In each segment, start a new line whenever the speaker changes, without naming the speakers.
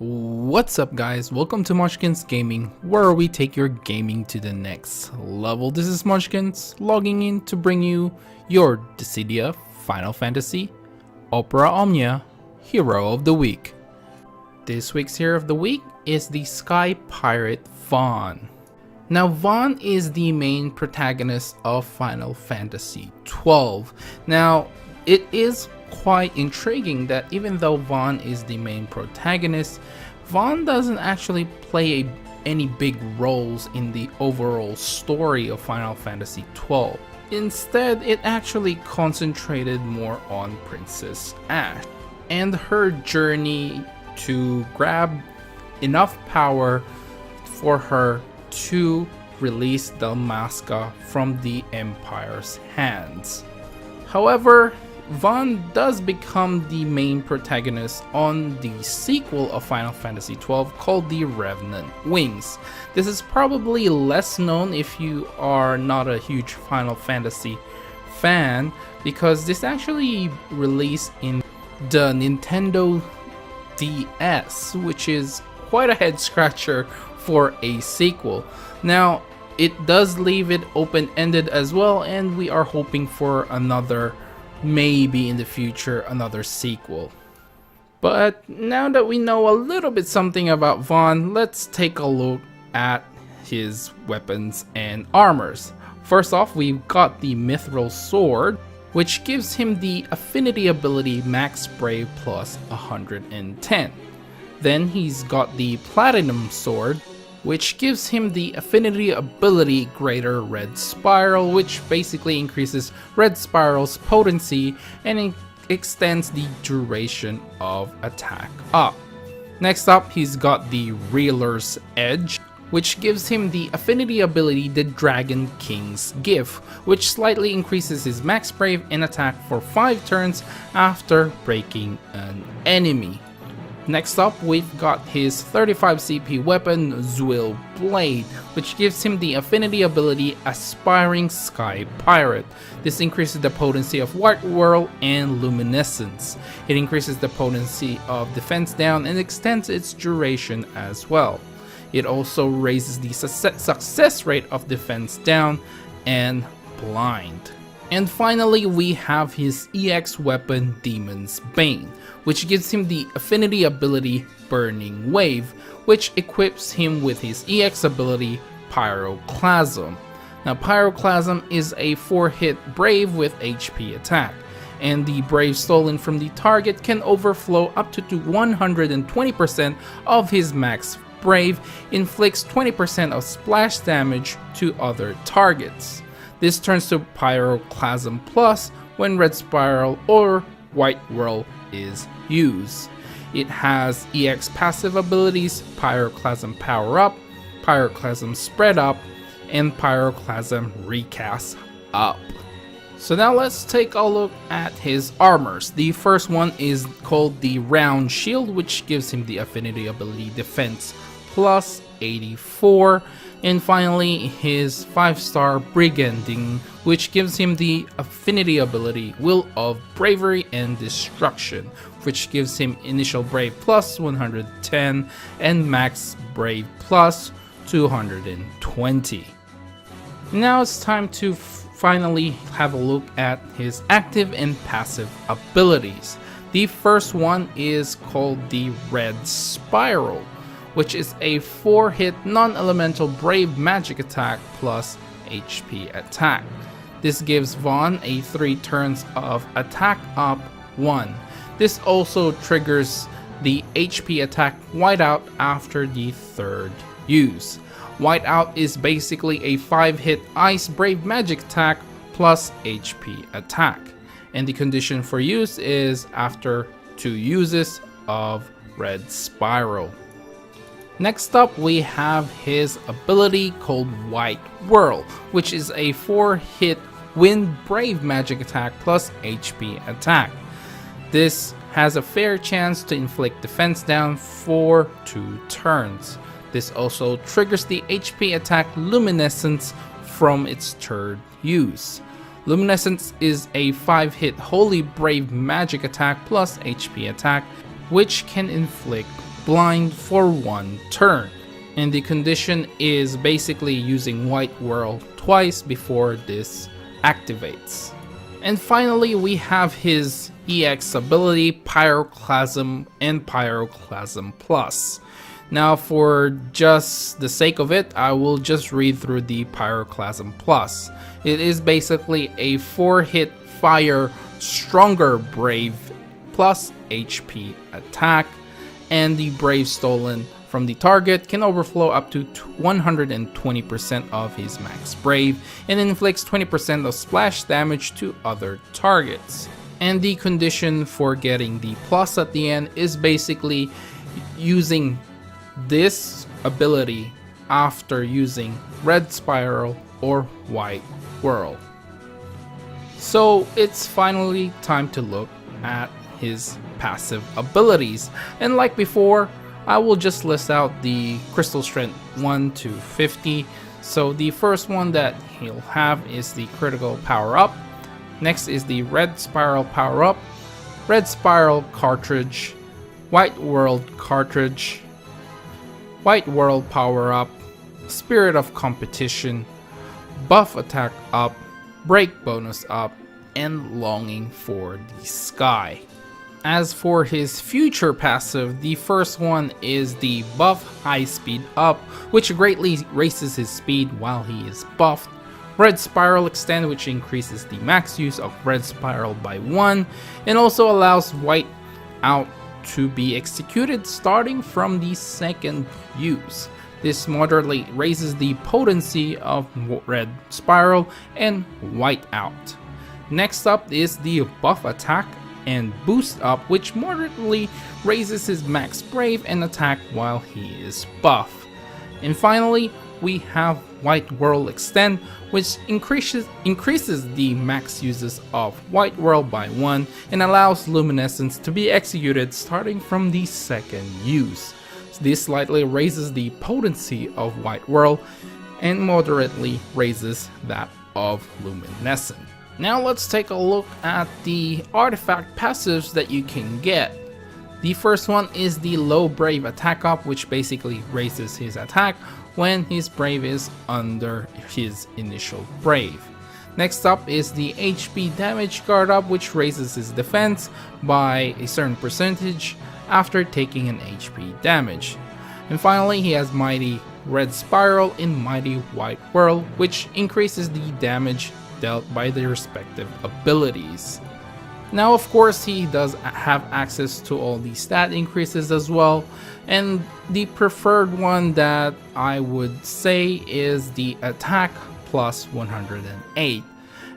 What's up guys, welcome to Munchkins Gaming, where we take your gaming to the next level. This is Munchkins logging in to bring you your Dissidia Final Fantasy Opera Omnia Hero of the Week. This week's Hero of the Week is the Sky Pirate Vaan. Now Vaan is the main protagonist of Final Fantasy 12. Now it is quite intriguing that even though Vaan is the main protagonist, Vaan doesn't actually play any big roles in the overall story of Final Fantasy 12. Instead, it actually concentrated more on Princess Ash and her journey to grab enough power for her to release Dalmasca from the Empire's hands. However, Vaan does become the main protagonist on the sequel of Final Fantasy XII called The Revenant Wings. This is probably less known if you are not a huge Final Fantasy fan, because this actually released in the Nintendo DS, which is quite a head scratcher for a sequel. Now, it does leave it open-ended as well, and we are hoping for maybe in the future, another sequel. But now that we know a little bit something about Vaan, let's take a look at his weapons and armors. First off, we've got the Mithril Sword, which gives him the affinity ability Max Brave plus 110. Then he's got the Platinum Sword, which gives him the affinity ability Greater Red Spiral, which basically increases Red Spiral's potency and extends the duration of attack up. Next up, he's got the Reeler's Edge, which gives him the affinity ability the Dragon King's Gift, which slightly increases his max brave and attack for 5 turns after breaking an enemy. Next up, we've got his 35 CP weapon, Zwill Blade, which gives him the affinity ability Aspiring Sky Pirate. This increases the potency of White Whirl and Luminescence. It increases the potency of Defense Down and extends its duration as well. It also raises the success rate of Defense Down and Blind. And finally, we have his EX weapon, Demon's Bane, which gives him the affinity ability Burning Wave, which equips him with his EX ability Pyroclasm. Now, Pyroclasm is a 4-hit Brave with HP attack, and the Brave stolen from the target can overflow up to 120% of his max Brave, inflicts 20% of splash damage to other targets. This turns to Pyroclasm Plus when Red Spiral or White Whirl is used. It has EX passive abilities Pyroclasm Power Up, Pyroclasm Spread Up, and Pyroclasm Recast Up. So now let's take a look at his armors. The first one is called the Round Shield, which gives him the affinity ability Defense plus 84. And finally, his 5-star Briganding, which gives him the affinity ability Will of Bravery and Destruction, which gives him initial Brave plus 110 and max Brave plus 220. Now it's time to finally have a look at his active and passive abilities. The first one is called the Red Spiral, which is a 4-hit non-elemental Brave magic attack plus HP attack. This gives Vaan a 3 turns of attack up 1. This also triggers the HP attack Whiteout after the 3rd use. Whiteout is basically a 5-hit Ice Brave magic attack plus HP attack, and the condition for use is after 2 uses of Red Spiral. Next up, we have his ability called White Whirl, which is a 4-hit Wind Brave magic attack plus HP attack. This has a fair chance to inflict defense down for 2 turns. This also triggers the HP attack Luminescence from its 3rd use. Luminescence is a 5-hit Holy Brave magic attack plus HP attack, which can inflict blind for 1 turn. And the condition is basically using White Whirl twice before this activates. And finally, we have his EX ability, Pyroclasm and Pyroclasm Plus. Now, for just the sake of it, I will just read through the Pyroclasm Plus. It is basically a 4-hit fire, stronger Brave plus HP attack, and the Brave stolen from the target can overflow up to 120% of his max Brave and inflicts 20% of splash damage to other targets. And the condition for getting the plus at the end is basically using this ability after using Red Spiral or White Whirl. So it's finally time to look at his passive abilities, and like before, I will just list out the Crystal Strength 1 to 50. So the first one that he'll have is the Critical Power Up. Next is the Red Spiral Power Up, Red Spiral Cartridge, White Whirl Cartridge, White Whirl Power Up, Spirit of Competition, Buff Attack Up, Break Bonus Up, and Longing for the Sky. As for his future passive, the first one is the Buff High Speed Up, which greatly raises his speed while he is buffed. Red Spiral Extend, which increases the max use of Red Spiral by 1, and also allows White Out to be executed starting from the second use. This moderately raises the potency of Red Spiral and White Out. Next up is the Buff Attack and Boost Up, which moderately raises his max Brave and attack while he is buff. And finally, we have White Whirl Extend, which increases the max uses of White Whirl by 1 and allows Luminescence to be executed starting from the second use. This slightly raises the potency of White Whirl and moderately raises that of Luminescent. Now let's take a look at the artifact passives that you can get. The first one is the Low Brave Attack Up, which basically raises his attack when his Brave is under his initial Brave. Next up is the HP Damage Guard Up, which raises his defense by a certain percentage after taking an HP damage. And finally, he has Mighty Red Spiral and Mighty White Whirl, which increases the damage dealt by the respective abilities. Now, of course, he does have access to all the stat increases as well, and the preferred one that I would say is the Attack plus 108,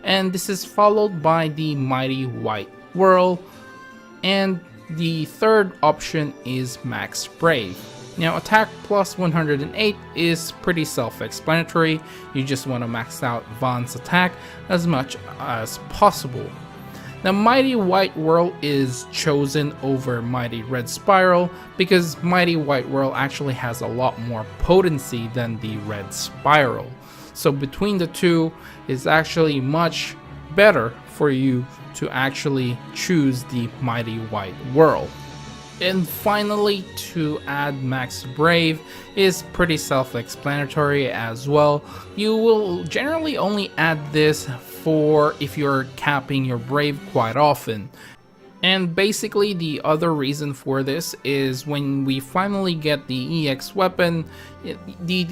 and this is followed by the Mighty White Whirl, and the third option is Max Brave. Now, Attack plus 108 is pretty self-explanatory. You just want to max out Vaan's attack as much as possible. Now, Mighty White Whirl is chosen over Mighty Red Spiral because Mighty White Whirl actually has a lot more potency than the Red Spiral. So between the two, it's actually much better for you to actually choose the Mighty White Whirl. And finally, to add Max Brave is pretty self-explanatory as well. You will generally only add this for if you're capping your Brave quite often. And basically the other reason for this is when we finally get the EX weapon, the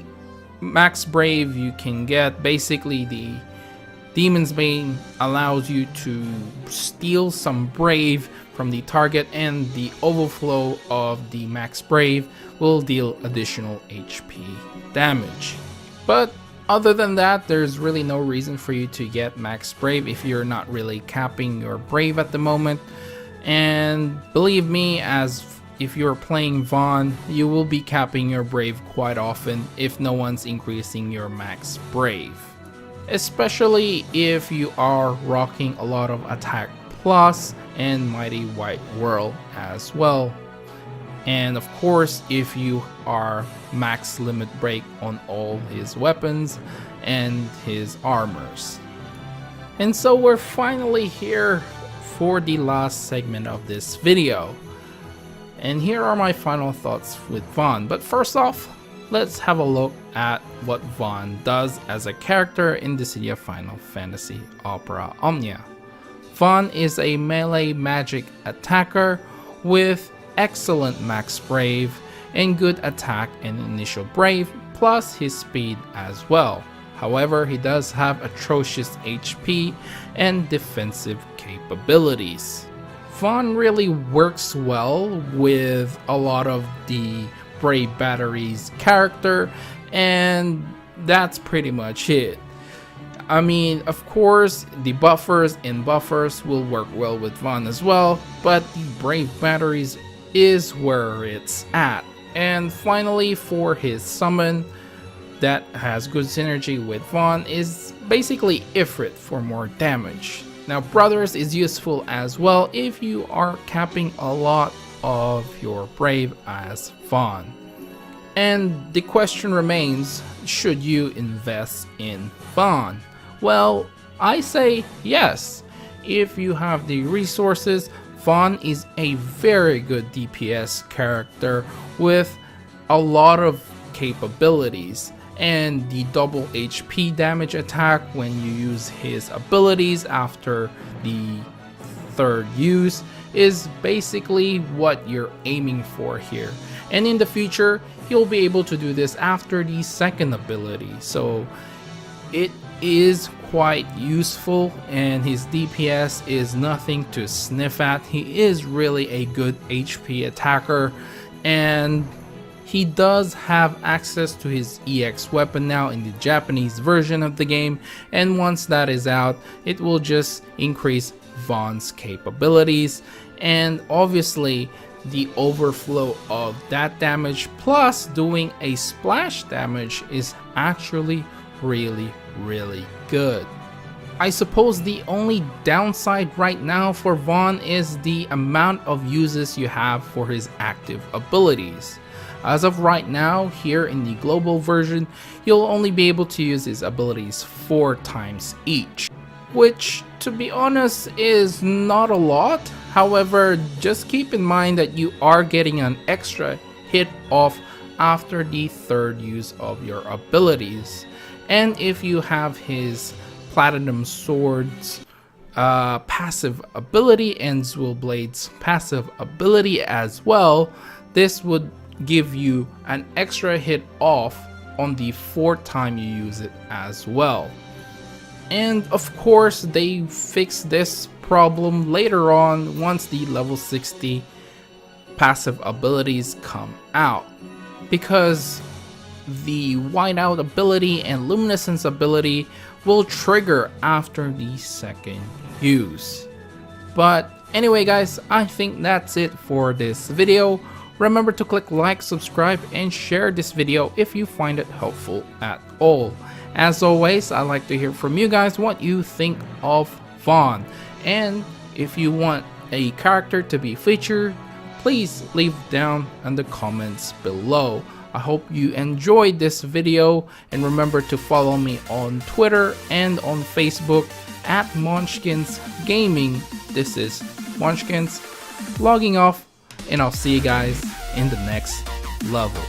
Max Brave you can get, basically the Demon's Bane allows you to steal some Brave from the target, and the overflow of the Max Brave will deal additional HP damage. But other than that, there's really no reason for you to get Max Brave if you're not really capping your Brave at the moment. And believe me, as if you're playing Vaan, you will be capping your Brave quite often if no one's increasing your Max Brave. Especially if you are rocking a lot of Attack Plus and Mighty White Whirl as well. And of course, if you are max limit break on all his weapons and his armors. And so we're finally here for the last segment of this video. And here are my final thoughts with Vaan. But first off, let's have a look at what Vaan does as a character in Dissidia Final Fantasy Opera Omnia. Vaan is a melee magic attacker with excellent max brave and good attack and initial brave, plus his speed as well. However, he does have atrocious HP and defensive capabilities. Vaan really works well with a lot of the Brave Battery's character, and that's pretty much it. I mean, of course, the buffers and buffers will work well with Vaan as well, but the Brave Batteries is where it's at. And finally, for his summon that has good synergy with Vaan is basically Ifrit for more damage. Now, Brothers is useful as well if you are capping a lot of your Brave as Vaan. And the question remains, should you invest in Vaan? Well, I say yes. If you have the resources, Vaan is a very good DPS character with a lot of capabilities. And the double HP damage attack when you use his abilities after the third use is basically what you're aiming for here. And in the future, he'll be able to do this after the second ability. So it is quite useful, and his DPS is nothing to sniff at. He is really a good HP attacker, and he does have access to his EX weapon now in the Japanese version of the game, and once that is out, it will just increase Vaan's capabilities. And obviously, the overflow of that damage plus doing a splash damage is actually really good. I suppose the only downside right now for Vaan is the amount of uses you have for his active abilities. As of right now, here in the global version, you'll only be able to use his abilities 4 times each, which, to be honest, is not a lot. However, just keep in mind that you are getting an extra hit off after the third use of your abilities. And if you have his Platinum Sword's passive ability and Zwil Blade's passive ability as well, this would give you an extra hit off on the 4th time you use it as well. And of course, they fix this problem later on once the level 60 passive abilities come out, because the Whiteout ability and Luminescence ability will trigger after the second use. But anyway guys, I think that's it for this video. Remember to click like, subscribe, and share this video if you find it helpful at all. As always, I like to hear from you guys what you think of Vaan. And if you want a character to be featured, please leave down in the comments below. I hope you enjoyed this video, and remember to follow me on Twitter and on Facebook at Munchkins Gaming. This is Munchkins logging off, and I'll see you guys in the next level.